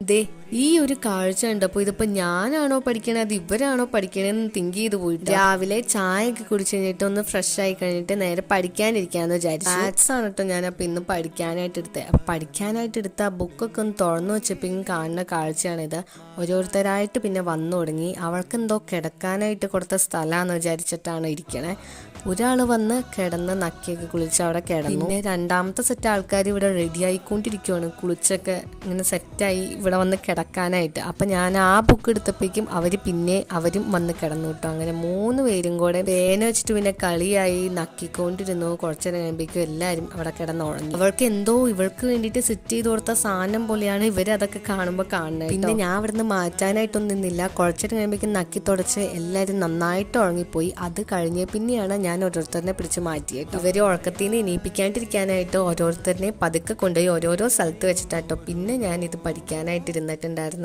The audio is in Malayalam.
ദേ ഈ ഒരു കാഴ്ച കണ്ടപ്പോൾ ഇതിപ്പോ ഞാനാണോ പഠിക്കണേ അത് ഇവരാണോ പഠിക്കണേന്ന് തിങ്ക് ചെയ്ത് പോയിട്ട് രാവിലെ ചായയൊക്കെ കുടിച്ച് കഴിഞ്ഞിട്ട് ഒന്ന് ഫ്രഷ് ആയി കഴിഞ്ഞിട്ട് നേരെ പഠിക്കാനിരിക്കാന്ന് വിചാരിച്ചു. മാത്സ് ആണ് കേട്ടോ ഞാനപ്പോൾ ഇന്ന് പഠിക്കാനായിട്ട് എടുത്തത്. പഠിക്കാനായിട്ട് എടുത്ത ആ ബുക്കൊക്കെ ഒന്ന് തുറന്നു വെച്ചപ്പോൾ കാണുന്ന കാഴ്ചയാണിത്. ഓരോരുത്തരായിട്ട് പിന്നെ വന്നു തുടങ്ങി. അവൾക്ക് എന്തോ കിടക്കാനായിട്ട് കൊടുത്ത സ്ഥലമാണെന്ന് വിചാരിച്ചിട്ടാണ് ഇരിക്കണേ. ഒരാൾ വന്ന് കിടന്ന് നക്കിയൊക്കെ കുളിച്ച് അവിടെ കിടന്നു. പിന്നെ രണ്ടാമത്തെ സെറ്റ് ആൾക്കാർ ഇവിടെ റെഡി ആയിക്കൊണ്ടിരിക്കുവാണ്, കുളിച്ചൊക്കെ ഇങ്ങനെ സെറ്റായി ഇവിടെ വന്ന് കിടക്കാനായിട്ട്. അപ്പം ഞാൻ ആ ബുക്ക് എടുത്തപ്പോഴേക്കും അവരും വന്ന് കിടന്നു കിട്ടും. അങ്ങനെ 3 പേരും കൂടെ പേന വെച്ചിട്ട് പിന്നെ കളിയായി നക്കിക്കൊണ്ടിരുന്നു. കുറച്ചേരം കഴിയുമ്പോഴേക്കും എല്ലാവരും അവിടെ കിടന്നുറങ്ങി. അവൾക്ക് എന്തോ ഇവൾക്ക് വേണ്ടിയിട്ട് സെറ്റ് ചെയ്ത് കൊടുത്ത സാധനം പോലെയാണ് ഇവരതൊക്കെ കാണുമ്പോൾ കാണുന്നത്. പിന്നെ ഞാൻ അവിടുന്ന് മാറ്റാനായിട്ടൊന്നും നിന്നില്ല. കുറച്ചേരം കഴിയുമ്പോഴേക്കും നക്കി തുടച്ച് എല്ലാവരും നന്നായിട്ട് ഉറങ്ങിപ്പോയി. അത് കഴിഞ്ഞ് പിന്നെയാണ് ഞാൻ ഓരോരുത്തരനെ പിടിച്ച് മാറ്റിയിട്ട് ഇവര് ഉറക്കത്തിൽ നിന്ന് എണീപ്പിക്കാണ്ടിരിക്കാനായിട്ട് ഓരോരുത്തരനെ പതുക്കെ കൊണ്ടുപോയി ഓരോരോ സ്ഥലത്ത് വെച്ചിട്ടാട്ടോ പിന്നെ ഞാൻ ഇത് പഠിക്കാനായിട്ട് ഇരുന്നിട്ടുണ്ടായിരുന്നു.